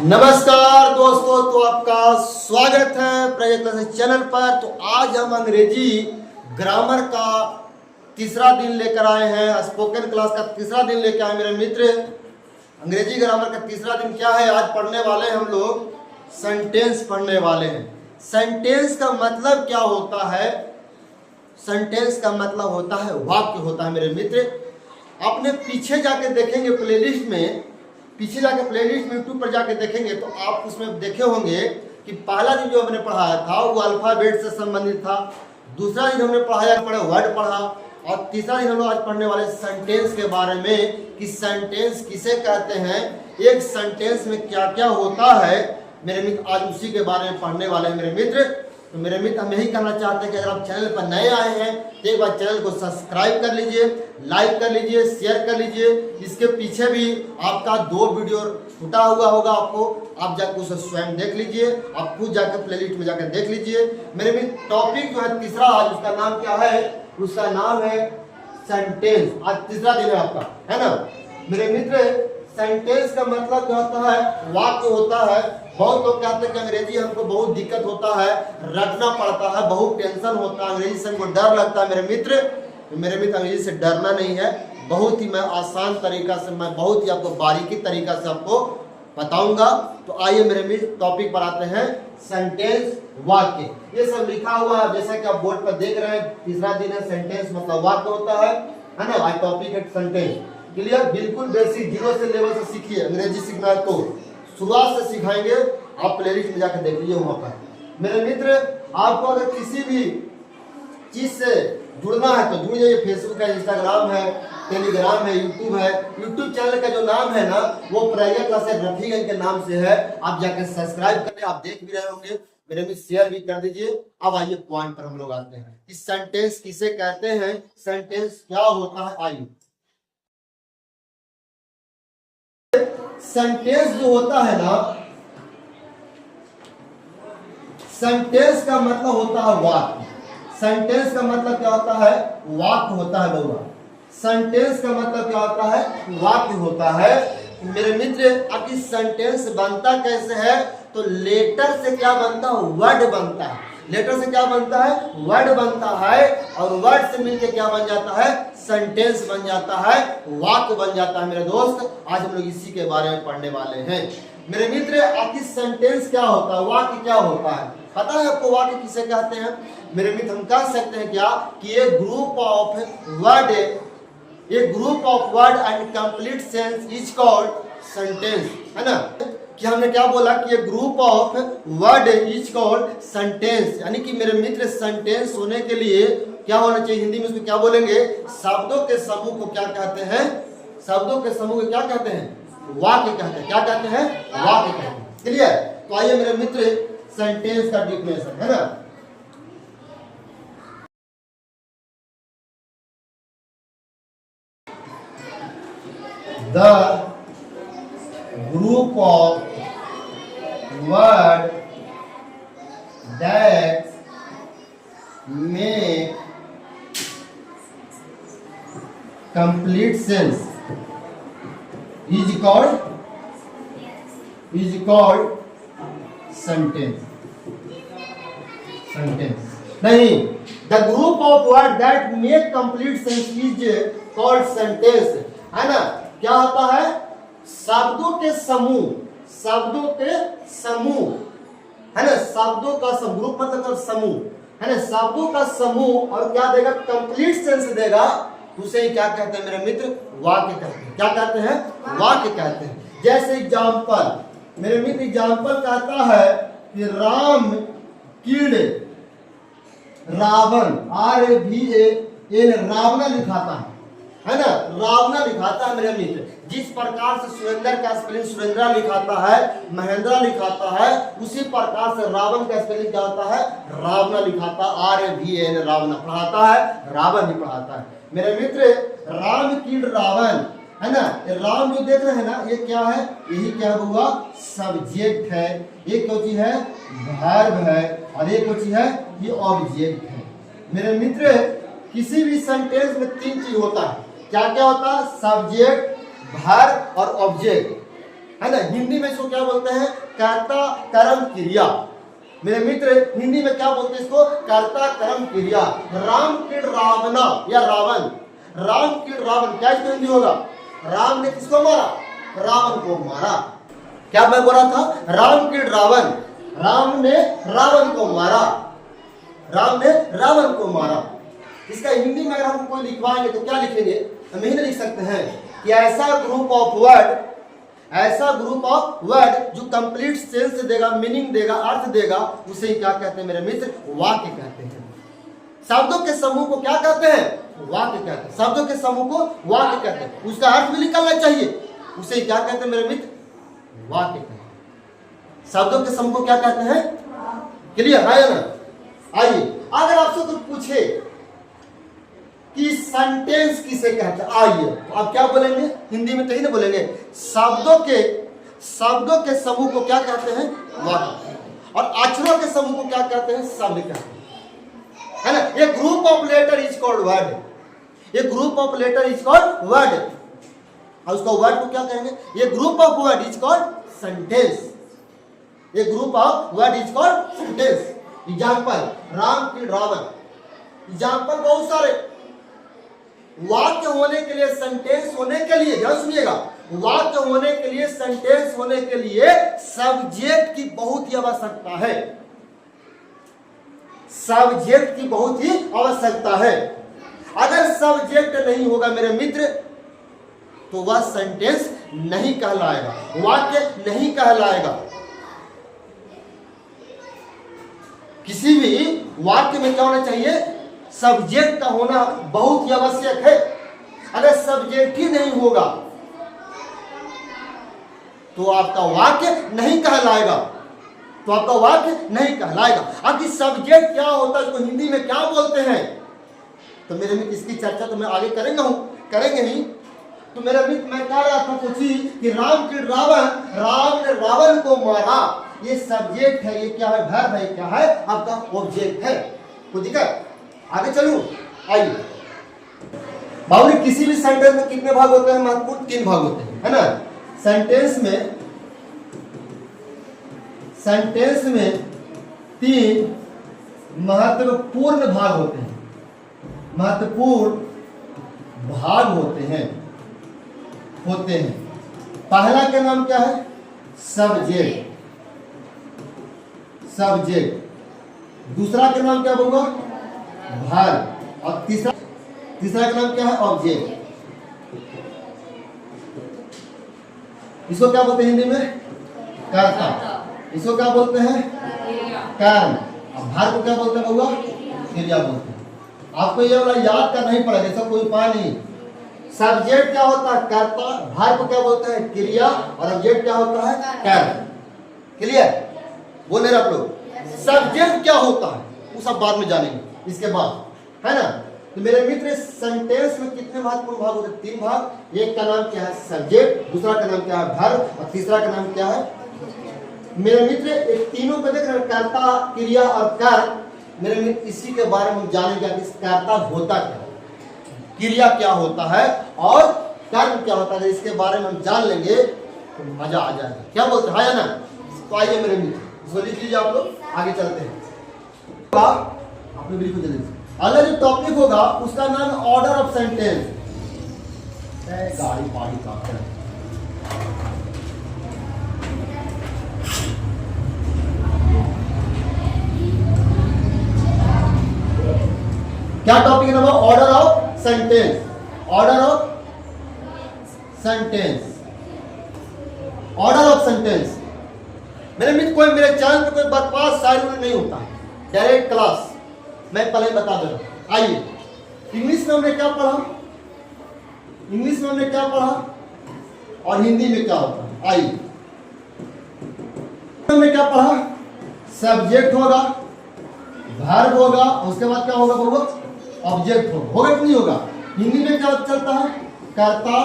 नमस्कार दोस्तों, तो आपका स्वागत है प्रजय क्लासेस चैनल पर। तो आज हम अंग्रेजी ग्रामर का तीसरा दिन लेकर आए हैं। स्पोकन क्लास का तीसरा दिन लेकर आए मेरे मित्र। अंग्रेजी ग्रामर का तीसरा दिन क्या है? आज पढ़ने वाले हम लोग सेंटेंस पढ़ने वाले हैं। सेंटेंस का मतलब क्या होता है? सेंटेंस का मतलब होता है वाक्य होता है मेरे मित्र। आपने पीछे जाके देखेंगे प्लेलिस्ट में, पीछे जाके प्लेलिस्ट में यूट्यूब पर जाके देखेंगे तो आप उसमें देखे होंगे कि पहला दिन जो हमने पढ़ाया था वो अल्फाबेट से संबंधित था। दूसरा दिन हमने पढ़ा वर्ड पढ़ा, और तीसरा दिन हम लोग आज पढ़ने वाले सेंटेंस के बारे में कि सेंटेंस किसे कहते हैं, एक सेंटेंस में क्या क्या होता है मेरे मित्र। आज उसी के बारे में पढ़ने वाले हैं मेरे मित्र। तो मेरे मित्र हम यही कहना चाहते हैं कि अगर आप चैनल पर नए आए हैं तो एक बार चैनल को सब्सक्राइब कर लीजिए, लाइक कर लीजिए, शेयर कर लीजिए। इसके पीछे भी आपका 2 वीडियो छूटा हुआ होगा, आप जाकर उसे स्वयं देख लीजिए। आप खुद जाकर प्लेलिस्ट में जाकर देख लीजिए मेरे मित्र। टॉपिक जो है तीसरा आज, उसका नाम क्या है? उसका नाम है सेंटेंस। आज तीसरा दिन है आपका, है ना मेरे मित्र। सेंटेंस का मतलब क्या होता है? वाक्य होता है। बहुत लोग कहते हैं कि अंग्रेजी हमको बहुत दिक्कत होता है, रटना पड़ता है, बहुत टेंशन होता है, अंग्रेजी से हमको डर लगता है मेरे मित्र। तो मेरे मित्र अंग्रेजी से डरना नहीं है, बहुत ही मैं आसान तरीका से, मैं बहुत ही आपको बारीकी तरीका से आपको बताऊंगा। तो आइए मेरे मित्र टॉपिक पर आते हैं। सेंटेंस वाक्य, ये सब लिखा हुआ है जैसा कि आप बोर्ड पर देख रहे हैं। तीसरा दिन है, सेंटेंस मतलब वाक्य होता है ना। आज टॉपिक है सेंटेंस। क्लियर? बिल्कुल बेसिक 0 से लेवल से सीखिए। अंग्रेजी सीखना है तो शुरुआत से सिखाएंगे, आप प्लेलिस्ट में जाकर देख लीजिए वहां पर मेरे मित्र। आपको अगर किसी भी चीज से जुड़ना है तो जुड़ जाइए। फेसबुक है, इंस्टाग्राम है, टेलीग्राम है, यूट्यूब है। यूट्यूब चैनल का जो नाम है ना वो प्रज्ञा क्लासेस रफीगंज के नाम से है। आप जाकर सब्सक्राइब करें, आप देख भी रहे होंगे मेरे मित्र, शेयर भी कर दीजिए। अब आइए पॉइंट पर हम लोग आते हैं। इस सेंटेंस किसे कहते हैं, सेंटेंस क्या होता है? आइए, सेंटेंस जो होता है ना, सेंटेंस का मतलब होता है वाक्य। सेंटेंस का मतलब क्या होता है? वाक्य होता है बउआ। सेंटेंस का मतलब क्या होता है? वाक्य होता है मेरे मित्र। अब इस सेंटेंस बनता कैसे है? तो लेटर से क्या बनता है? वर्ड बनता है। लेटर से क्या बनता है? वर्ड बनता है, और वर्ड से मिलकर क्या बन जाता है? सेंटेंस बन जाता है, वाक्य बन जाता है मेरे दोस्त। आज हम लोग इसी के बारे में पढ़ने वाले हैं मेरे मित्र। आखिर सेंटेंस क्या होता है, वाक्य क्या होता है? पता है आपको वाक्य किसे कहते हैं मेरे मित्र? हम कह सकते हैं क्या कि एक ग्रुप ऑफ वर्ड, एक group of word and complete sense is called sentence, है ना। कि हमने क्या बोला कि एक group of word is called sentence, यानी कि मेरे मित्र सेंटेंस होने के लिए क्या होना चाहिए? हिंदी में उसको क्या बोलेंगे? शब्दों के समूह को क्या कहते हैं? शब्दों के समूह को क्या कहते हैं? वाक्य कहते हैं। क्या कहते हैं? वाक्य कहते हैं। क्लियर? तो आइए मेरे मित्र सेंटेंस का डिफिनेशन, है ना। The group of word that make complete sense is called sentence. नहीं, the group of word that make complete sense is called sentence, है ना। क्या होता है? शब्दों के समूह, शब्दों के समूह, है ना। शब्दों का समूह, ग्रुप मतलब समूह, है ना। शब्दों का समूह, और क्या देगा? कंप्लीट सेंस देगा। उसे ही क्या कहते हैं मेरे मित्र? वाक्य कहते हैं। क्या कहते हैं? वाक्य कहते हैं। जैसे एग्जाम्पल मेरे मित्र, एग्जाम्पल कहता है कि राम कीड़े रावण, RAVAN, रावणा लिखाता है ना। रावणा लिखाता है मेरे मित्र। जिस प्रकार से सुरेंद्र का स्पेलिंग सुरेंद्रा लिखाता है, महेंद्रा लिखाता है, उसी प्रकार से रावण का स्पेलिंग क्या होता है? रावणा लिखाता है। RAVAN, रावणा पढ़ाता है, रावण ही पढ़ाता है मेरे मित्र। राम कीड़ रावण, है ना। राम जो देख रहे हैं ना, ये क्या है? यही क्या हुआ? सब्जेक्ट है। एक क्या चीज है? वर्ब है, और एक चीज है ये ऑब्जेक्ट है मेरे मित्र। किसी भी सेंटेंस में 3 चीज होता है। क्या क्या होता है? सब्जेक्ट, वर्ब और ऑब्जेक्ट। है ना। हिंदी में इसको क्या बोलते हैं? कर्ता कर्म क्रिया। मेरे मित्र हिंदी में क्या बोलते हैं इसको? कर्ता कर्म क्रिया। राम की रावणा या रावण, राम की रावण, क्या इसको हिंदी होगा? राम ने किसको मारा? रावण को मारा। क्या मैं बोला था? राम की रावण, राम ने रावण को मारा, राम ने रावण को मारा। इसका हिंदी में अगर हम कोई लिखवाएंगे तो क्या लिखेंगे? हम यही लिख सकते हैं कि ऐसा ग्रुप ऑफ वर्ड, ऐसा ग्रुप ऑफ वर्ड जो कंप्लीट सेंस देगा, मीनिंग देगा, अर्थ देगा, उसे ही क्या कहते हैं मेरे मित्र? वाक्य कहते हैं। शब्दों के समूह को क्या कहते हैं? वाक्य कहते हैं। शब्दों के समूह को वाक्य कहते हैं। उसका अर्थ भी निकलना चाहिए, उसे ही क्या कहते हैं मेरे मित्र? वाक्य कहते हैं। शब्दों के समूह को क्या कहते हैं? क्लियर है ना? आइए, अगर आपसे कुछ पूछे कि सेंटेंस किसे कहते हैं, आइए तो आप क्या बोलेंगे? हिंदी में तो ही ना बोलेंगे। शब्दों के समूह को क्या कहते हैं? वाक्य। और अक्षरों के समूह को क्या कहते हैं? शब्द कहते हैं, है ना। ये group of letter is called word, ये group of letter is called word. और उसका वर्ड को क्या कहेंगे? ये group of word is called sentence, ये group of word is called sentence. Example, Ram की रावण। एग्जाम्पल बहुत सारे। वाक्य होने के लिए, सेंटेंस होने के लिए, ध्यान सुनिएगा, वाक्य होने के लिए, सेंटेंस होने के लिए सब्जेक्ट की बहुत ही आवश्यकता है। सब्जेक्ट की बहुत ही आवश्यकता है। अगर सब्जेक्ट नहीं होगा मेरे मित्र तो वह सेंटेंस नहीं कहलाएगा, वाक्य नहीं कहलाएगा। किसी भी वाक्य में क्या होना चाहिए? सब्जेक्ट का होना बहुत ही आवश्यक है। अगर सब्जेक्ट ही नहीं होगा तो आपका वाक्य नहीं कहलाएगा, तो आपका वाक्य नहीं कहलाएगा। अब इस सब्जेक्ट क्या होता है, इसको हिंदी में क्या बोलते हैं? तो मेरे मित्र इसकी चर्चा तो मैं आगे करेंगे ही। तो मेरा मित्र मैं कह रहा था सोची कि राम की रावण, राम ने रावण को मारा, ये सब्जेक्ट है, ये क्या है? वर्ब है, क्या है? आपका ऑब्जेक्ट है। तो दिक्कत, आगे चलूं, आइए। बाबू किसी भी सेंटेंस में कितने भाग होते हैं? महत्वपूर्ण 3 भाग होते हैं, है ना। सेंटेंस में 3 महत्वपूर्ण भाग होते हैं, महत्वपूर्ण भाग होते हैं। पहला का नाम क्या है? सब्जेक्ट। दूसरा का नाम क्या होगा? वर्ब। और तीसरा का नाम क्या है? ऑब्जेक्ट। इसको क्या बोलते हैं हिंदी में? कर्ता। इसको क्या बोलते हैं? कर्म। अब वर्ब को क्या बोलते हैं बउआ? क्रिया बोलते हैं। आपको ये वाला याद करना ही पड़ेगा, ऐसा कोई उपाय नहीं। सब्जेक्ट क्या होता है? कर्ता। वर्ब को क्या बोलते हैं? क्रिया। और ऑब्जेक्ट क्या होता है? कर्म। क्लियर? बोले आप लोग। सब्जेक्ट क्या होता है वो सब बाद में जानेंगे इसके बाद, है ना। तो मेरे मित्र सेंटेंस में कितने महत्वपूर्ण भाग होते हैं? 3 भाग। एक का नाम क्या है? सब्जेक्ट। दूसरा का नाम क्या है? वर्ब। और तीसरा का नाम क्या है? मेरे मित्र एक तीनों को देख रहे हैं, कर्ता, क्रिया और कर्म। मेरे मित्र इसी के बारे में जानेंगे कि कर्ता होता क्या, क्रिया क्या होता है और कर्म क्या होता है। इसके बारे में हम जान लेंगे तो मजा आ जाएगा। क्या बोलते हैं, है ना। तो आइए मेरे मित्र, इसको लिख लीजिए आप लोग, आगे चलते हैं। आपने बिल्कुल जल्दी से अगला जो टॉपिक होगा उसका नाम ऑर्डर ऑफ सेंटेंस। गाड़ी पाड़ी का क्या टॉपिक है? Order of sentence. Order of sentence. Order of sentence. मेरे मित्र कोई मेरे चैनल पे कोई बकवास शायरी नहीं होता है, डायरेक्ट क्लास। मैं पहले बता दे रहा हूं। आइए, इंग्लिश में हमने क्या पढ़ा, इंग्लिश में हमने क्या पढ़ा और हिंदी में क्या होता है। आइए, हमने क्या पढ़ा? सब्जेक्ट होगा, वर्ब होगा, उसके बाद क्या होगा? होगा ऑब्जेक्ट होगा कि नहीं होगा। हिंदी में क्या चलता है? कर्ता,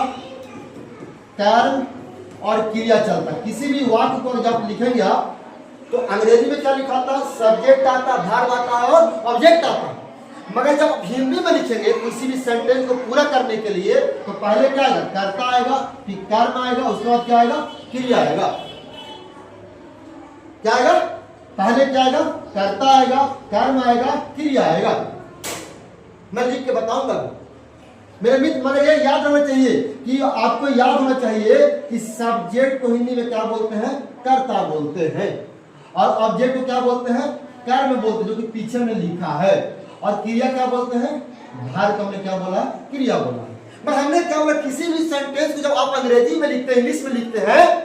कर्म और क्रिया चलता है। किसी भी वाक्य को जब लिखेंगे आप तो अंग्रेजी में क्या लिखा था? सब्जेक्ट आता है, वर्ब आता है और ऑब्जेक्ट आता है। मगर जब आप हिंदी में लिखेंगे किसी भी सेंटेंस को पूरा करने के लिए तो पहले क्या आएगा, कर्ता आएगा, फिर कर्म आएगा, उसके बाद क्या आएगा, क्रिया आएगा। क्या आएगा, पहले क्या आएगा, कर्ता आएगा, कर्म आएगा, क्रिया आएगा। मैं लिख के बताऊंगा। मेरे मित्र, मतलब ये याद होना चाहिए कि आपको याद होना चाहिए कि सब्जेक्ट को हिंदी में क्या बोलते हैं, कर्ता बोलते हैं, और ऑब्जेक्ट को क्या बोलते हैं, कर्म बोलते हैं, जो कि पीछे में लिखा है। और क्रिया क्या बोलते हैं, भार को हमने क्या बोला, क्रिया बोला। पर हमने क्या बोला, किसी भी सेंटेंस को जब आप अंग्रेजी में लिखते हैं, इंग्लिश में लिखते हैं,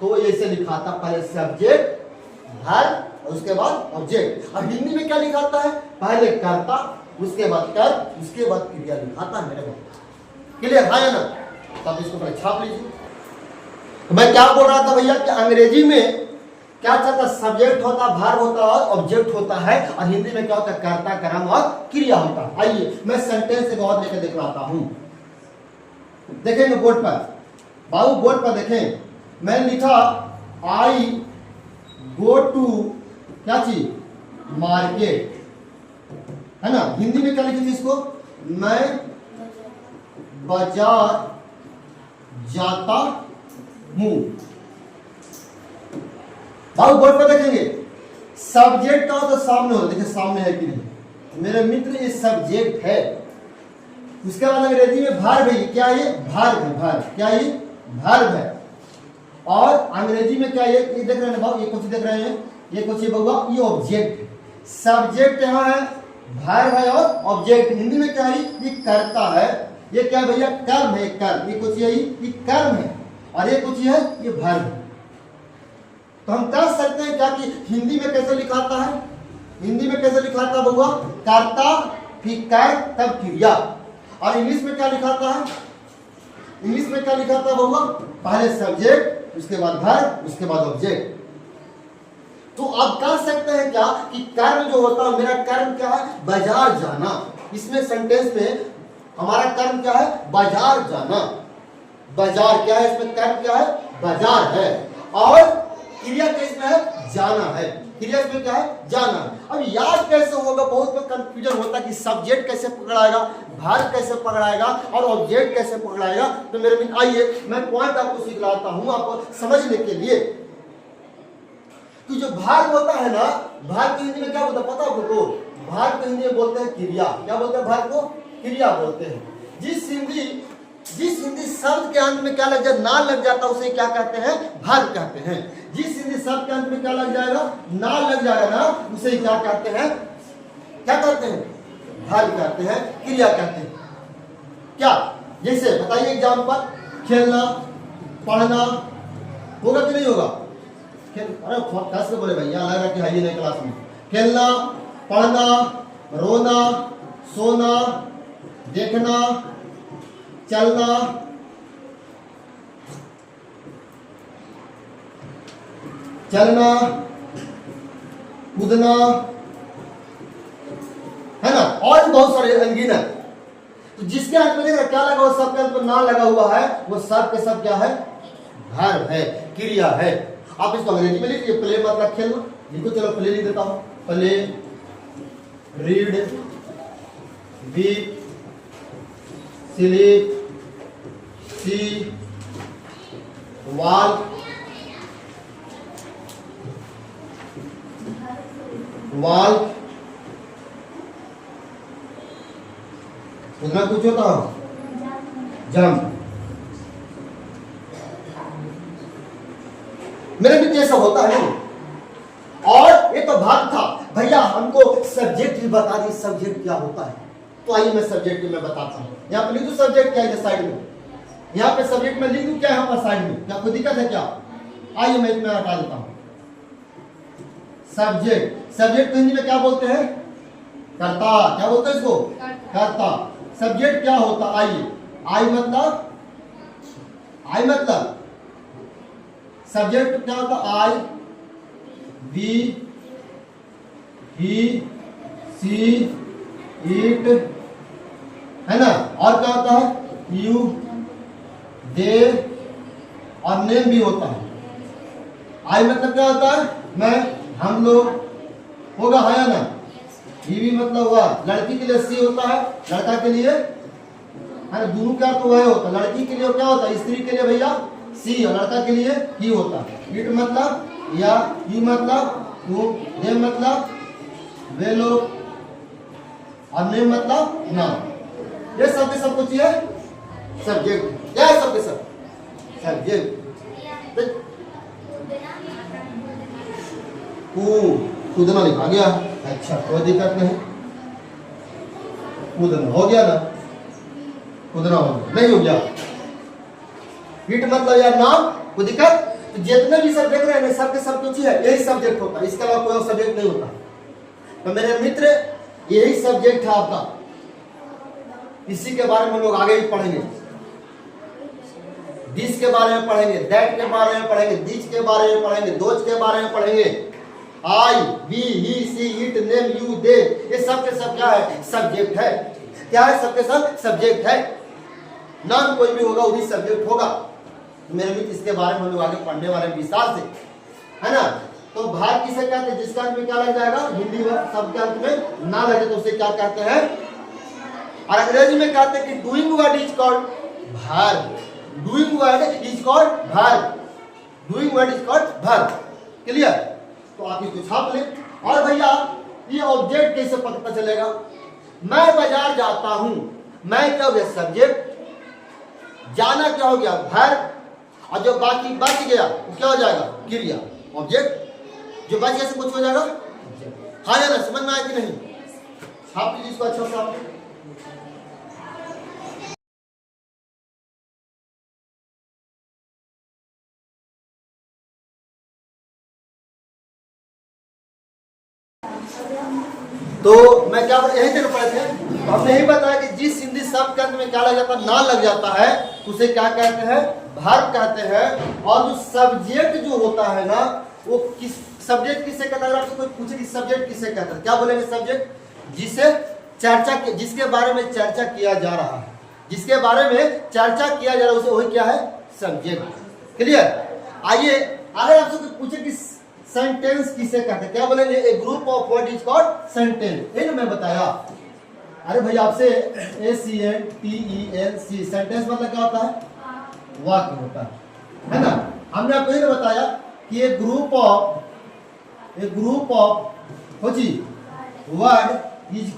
तो ऐसे लिखा था, पहले सब्जेक्ट, भार, उसके बाद ऑब्जेक्ट। अब हिंदी में क्या लिखाता है, पहले कर्ता, उसके बाद कर्म, उसके बाद क्रिया लिखाता है। मेरे को क्लियर है ना? तब इसको पहले छाप लीजिए। तो मैं क्या बोल रहा था भैया कि अंग्रेजी में क्या चलता, सब्जेक्ट होता, भार होता और ऑब्जेक्ट होता है, और हिंदी में क्या होता है, कर्ता, कर्म और क्रिया होता है। आइए मैं सेंटेंस से बहुत लेकर दिखलाता हूं। देखेंगे बोर्ड पर, बाबू बोर्ड पर देखें, मैंने लिखा आई गो टू क्या चीज, मार्केट, है ना। हिंदी में क्या लिखेंगे इसको, मैं बाजार जाता हूं। बाबू बोर्ड पर देखेंगे, सब्जेक्ट का हो तो सामने हो, देखिए सामने है कि नहीं मेरे मित्र, ये सब्जेक्ट है। उसके बाद अंग्रेजी में भार्ब है, क्या ये भार्ब है, भार्ब क्या ये भार्ब है। और अंग्रेजी में क्या ये देख रहे हैं बाबू, ये कुछ देख रहे हैं, ये कुछ ये बउआ, ये ऑब्जेक्ट है। सब्जेक्ट यहाँ है, भार्ब है और ऑब्जेक्ट। हिंदी में क्या है, ये कर्ता है, ये क्या भैया, कर्म है, कर्म, ये कुछ यही, ये कर्म है, और ये कुछ है, ये भार्ब है। तो हम कह सकते हैं क्या कि हिंदी में कैसे लिखाता है, हिंदी में कैसे लिखाता है बउआ, कर्ता, फिर कर्म, तब क्रिया। और इंग्लिश में क्या लिखाता है, इंग्लिश में क्या लिखाता है बउआ, पहले सब्जेक्ट, उसके बाद वर्ब, उसके बाद ऑब्जेक्ट। तो आप कह सकते हैं क्या कि कर्म जो होता है, मेरा कर्म क्या है, बाजार जाना। इसमें सेंटेंस में हमारा कर्म क्या है, बाजार जाना। बाजार क्या है, इसमें कर्म क्या है, बाजार है, और क्रिया किसमें है, जाना है। क्रिया इसमें क्या है, जाना। अब याद कैसे होगा, बहुत में कंफ्यूजन होता है कि सब्जेक्ट कैसे पकड़ाएगा, भार्ब कैसे पकड़ाएगा और ऑब्जेक्ट कैसे पकड़ाएगा। तो मेरे मित्र आइए मैं पॉइंट आपको सिखलाता हूं, आपको समझने के लिए कि जो भार्ब होता है ना, भार्ब की हिंदी में क्या बोलते हैं पता है आपको, भार्ब को हिंदी में बोलते हैं क्रिया। क्या बोलते हैं, भार्ब को क्रिया बोलते हैं। जिस हिंदी शब्द के अंत में क्या लग जाए, ना लग जाता, उसे क्या कहते हैं, भार्ब कहते हैं। जिस हिंदी शब्द के अंत में क्या लग जाएगा, ना लग जाएगा ना, उसे क्या कहते हैं, क्या कहते हैं, भार्ब कहते हैं, क्रिया कहते हैं। क्या, जैसे बताइए एग्जाम्पल, खेलना, पढ़ना, होगा कि नहीं होगा, अरे कैसे बोले भैया, लग रहा कि है ही नहीं क्लास में। खेलना, पढ़ना, रोना, सोना, देखना, चलना, चलना, कूदना, है ना, और भी बहुत सारे अनगिनत। तो जिसके अंत में देखा क्या लगा, वो सब के अंत में ना लगा हुआ है, वो सब के सब क्या है, भार्ब है, क्रिया है। आप इसको अंग्रेजी में लिखिए, प्ले मतलब खेलना, लिखो, चलो प्ले लिख देता हूं, प्ले, रीड, वीक, स्लीप, सी, वॉक, उतना कुछ होता हो, जंप। मेरे भी जैसा होता है नहीं। और ये तो भाग था भैया, हमको सब्जेक्ट भी बता दी, सब्जेक्ट क्या होता है। तो आइए मैं सब्जेक्ट में बताता हूँ। यहाँ पे लिख दूं सब्जेक्ट क्या है साइड में, यहाँ पे सब्जेक्ट में लिख दूं क्या है हमारा साइड में, क्या कोई दिक्कत है क्या? आइए मैं इतना हटा देता हूँ। सब्जेक्ट, सब्जेक्ट हिंदी में क्या बोलते हैं, कर्ता। क्या बोलते हैं इसको, कर्ता। सब्जेक्ट क्या होता, आइए, आई मतलब सब्जेक्ट क्या होता, आई, वी, ही, सी, इट, है ना। और क्या होता है, यू, दे, और नेम भी होता है। आई मतलब क्या होता है, मैं, हम लोग, होगा है ना। बीवी मतलब हुआ, लड़की के लिए सी होता है, लड़का के लिए है ना, दोनों का तो वह होता है। लड़की के लिए क्या होता है, स्त्री के लिए भैया सी, और लड़का के लिए ही होता है। इट मतलब या, यू मतलब तू, दे मतलब वे लोग, और नेम मतलब नाम। ये सब के सब कुछ है सब्जेक्ट। क्या है सब के सब सब्जेक्ट। कूदना लिखा गया, अच्छा कोई दिक्कत नहीं, कूदना हो गया ना, कूदना हो गया, नहीं हो गया। हिट मतलब यार नाम, कोई दिक्कत। तो जितने भी सब देख रहे हैं सब के सब कुछ है, यही सब्जेक्ट होता है, इसके अलावा कोई और सब्जेक्ट नहीं होता। तो मेरे मित्र यही सब्जेक्ट है आपका, इसी के बारे में हम लोग आगे भी पढ़ेंगे। दिस के बारे में पढ़ेंगे, दैट के बारे में पढ़ेंगे, दिस के बारे में पढ़ेंगे, दोज के बारे में पढ़ेंगे। I, we, he, she, it, name, you, they, ये सब के सब क्या है, सब्जेक्ट है। क्या है, सब के सब सब्जेक्ट है। नाम कोई भी होगा वो भी सब्जेक्ट होगा। तो मेरे मित्र इसके बारे में हम लोग आगे पढ़ने वाले विस्तार से, है ना। तो भाग किसे कहते हैं, जिसका अंत में क्या लग जाएगा, हिंदी शब्द के अंत में ना लगे तो उसे क्या कहते हैं। और अंग्रेजी में कहते हैं कि doing word is called verb. Doing word is called verb. Doing word is called verb. Clear. तो आप इसको छाप लें। और भैया ये ऑब्जेक्ट कैसे पता चलेगा, मैं बाजार जाता हूं, मैं क्या हो गया सब्जेक्ट, जाना क्या हो गया वर्ब, और जो बाकी बच गया वो क्या हो जाएगा क्रिया, ऑब्जेक्ट। जो बच गया से कुछ हो जाएगा। हाँ या ना, समझ में आया कि नहीं। छाप लीजिए इसको अच्छा से। तो मैं क्या यही देर पढ़े थे, तो हमने यही बताया कि जिस हिंदी शब्द के अंत में क्या लग जाता है, ना लग जाता है, उसे क्या कहते हैं, वर्ब कहते हैं। और जो सब्जेक्ट जो होता है ना, वो किस सब्जेक्ट किसे कहता है। अगर आपसे कोई पूछे कि सब्जेक्ट किसे कहता है, क्या बोलेंगे सब्जेक्ट, जिसे चर्चा, जिसके बारे में चर्चा किया जा रहा है, जिसके बारे में चर्चा किया जा रहा है उसे वही क्या है, सब्जेक्ट। क्लियर। आइए अगर आपसे कोई पूछे कि सेंटेंस किसे कहते हैं, क्या बोलेंगे, a group of word is called sentence. ये ना मैं बताया। अरे भाई आपसे ACNTENC, सेंटेंस मतलब क्या होता है, वाक्य होता है ना। हमने आपको ये बताया कि a group of word is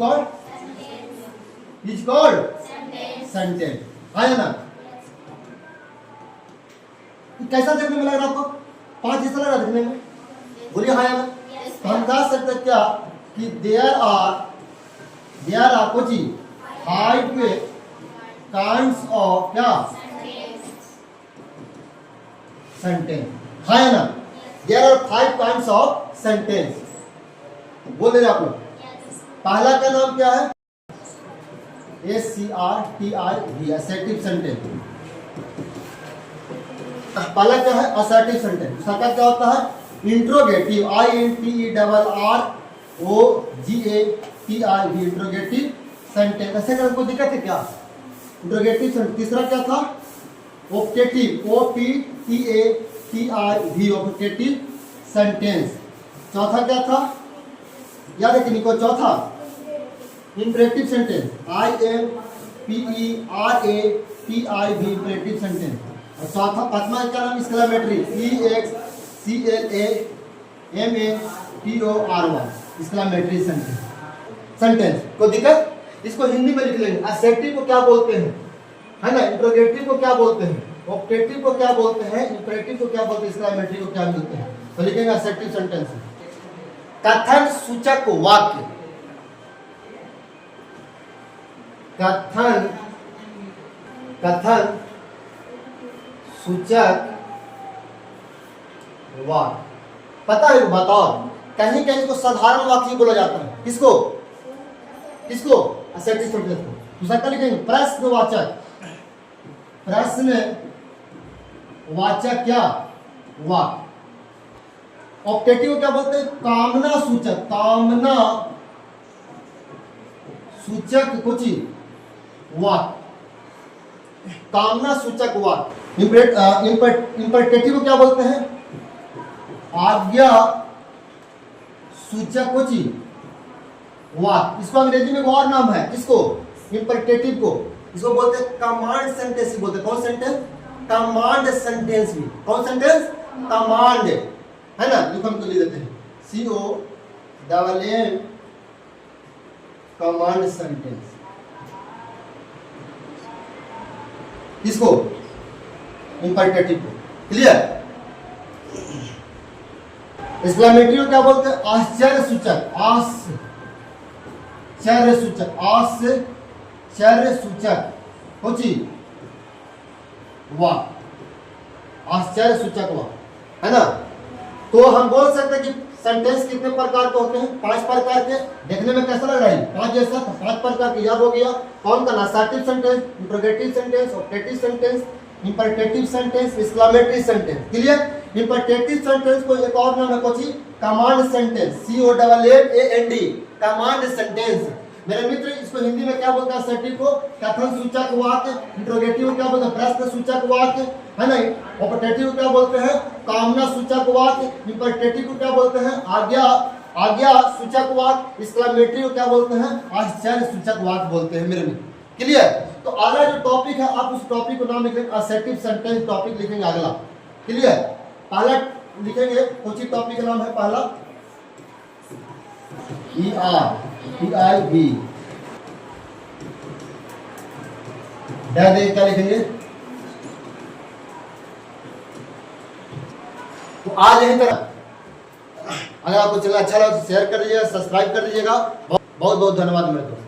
called sentence. है ना। कैसा देखने में लग रहा आपको, 5 हिस्सा लग रहा देखने में, बोलिए हाँ या ना। तो हम कह सकते क्या कि देयर आर कुछ 5 काइंड्स ऑफ क्या सेंटेंस। हाँ या ना। There are 5 kinds of sentence. बोल रहे आप लोग। पहला का नाम क्या है, ASERTIV, असर्टिव सेंटेंस। पहला क्या है, असर्टिव सेंटेंस। दूसरा क्या होता है, इंट्रोगेटिव, INTERROGATIV, इंट्रोगेटिव सेंटेंस। ऐसे करने को दिक्कत है क्या, इंट्रोगेटिव सेंटेंस। तीसरा क्या था, ऑप्टेटिव, OPTATIV, ऑप्टेटिव सेंटेंस। चौथा क्या था, याद है कि नहीं, चौथा imperative sentence, IMPERATIV, imperative sentence. और चौथा पांचवा का नाम एक्सक्लेमेटरी, EXCLAMATORY, एक्सक्लेमेटरी सेंटेंस। कोई दिक्कत, इसको हिंदी में लिख लेंगे। असर्टिव को क्या बोलते हैं, है ना, इंट्रोगेटिव को क्या बोलते हैं, ऑप्टेटिव को क्या बोलते हैं, इंपरेटिव को क्या बोलते हैं, एक्सक्लेमेटरी को क्या बोलते हैं। तो लिखेंगे असर्टिव सेंटेंस। कथन सूचक वाक्य, कथन सूचक वाक्य। पता है, बताओ, कहीं कहीं को साधारण वाक्य बोला जाता है। किसको असर्टिव सेंटेंस को। दूसरा क्या लिखेंगे, प्रश्नवाचक, प्रश्नवाचक क्या वाक्य। ऑप्टेटिव क्या बोलते हैं, कामना सूचक कुछ वाक्य, कामना सूचक वाक्य। इंपरेटिव क्या बोलते हैं, आज्ञा सूचक कुछ वाक्य। इसको अंग्रेजी में एक और नाम है, इसको इंपरेटिव को, इसको बोलते हैं कमांड सेंटेंस बोलते हैं। कौन सेंटेंस? कमांड सेंटेंस भी। कौन सेंटेंस? कमांड, है ना। लिखो, हम तो लिख देते हैं COMM कमांड सेंटेंस। इसको इंपरेटिव को, क्लियर। एक्सक्लेमेटरी को क्या बोलते हैं? आश्चर्य सूचक, आश्चर्य सूचक, आश्चर्य सूचक होची वाह, आश्चर्य सूचक वाह, है ना। तो हम बोल सकते हैं कि सेंटेंस कितने प्रकार के होते हैं? 5 प्रकार के। देखने में कैसा लग रहा है? 5 जैसा, 5 प्रकार के याद हो गया। कौन का? Assertive sentence, interrogative sentence, objective sentence, imperative sentence, exclamatory sentence, clear. Imperative sentence को एक और नाम है Kochi? Command sentence, COMMAND, command sentence. मेरे मित्र, इसको हिंदी में क्या बोलते हैं? असर्टिव को कथन सूचक वाक्य, इंटरोगेटिव को क्या बोलते हैं? प्रश्न सूचक वाक्य, है ना। ऑब्जेक्टिव को क्या बोलते हैं? कामना सूचक वाक्य। इंपरेटिव को क्या बोलते हैं? आज्ञा सूचक वाक्य। एक्सक्लेमेटरी को क्या बोलते हैं? आश्चर्य सूचक वाक्य बोलते हैं, मेरे मित्र, क्लियर। तो अगला जो टॉपिक है, आप उस टॉपिक को नाम लिखेंगे असर्टिव सेंटेंस टॉपिक लिखेंगे अगला, क्लियर। पहला लिखेंगे, कौन सी टॉपिक का नाम है? पहला EIV, क्या लिखेंगे? तो आज यही तरह, अगर आपको चैनल अच्छा लगा तो शेयर कर दीजिएगा, सब्सक्राइब कर दीजिएगा। बहुत बहुत धन्यवाद मेरे दोस्त।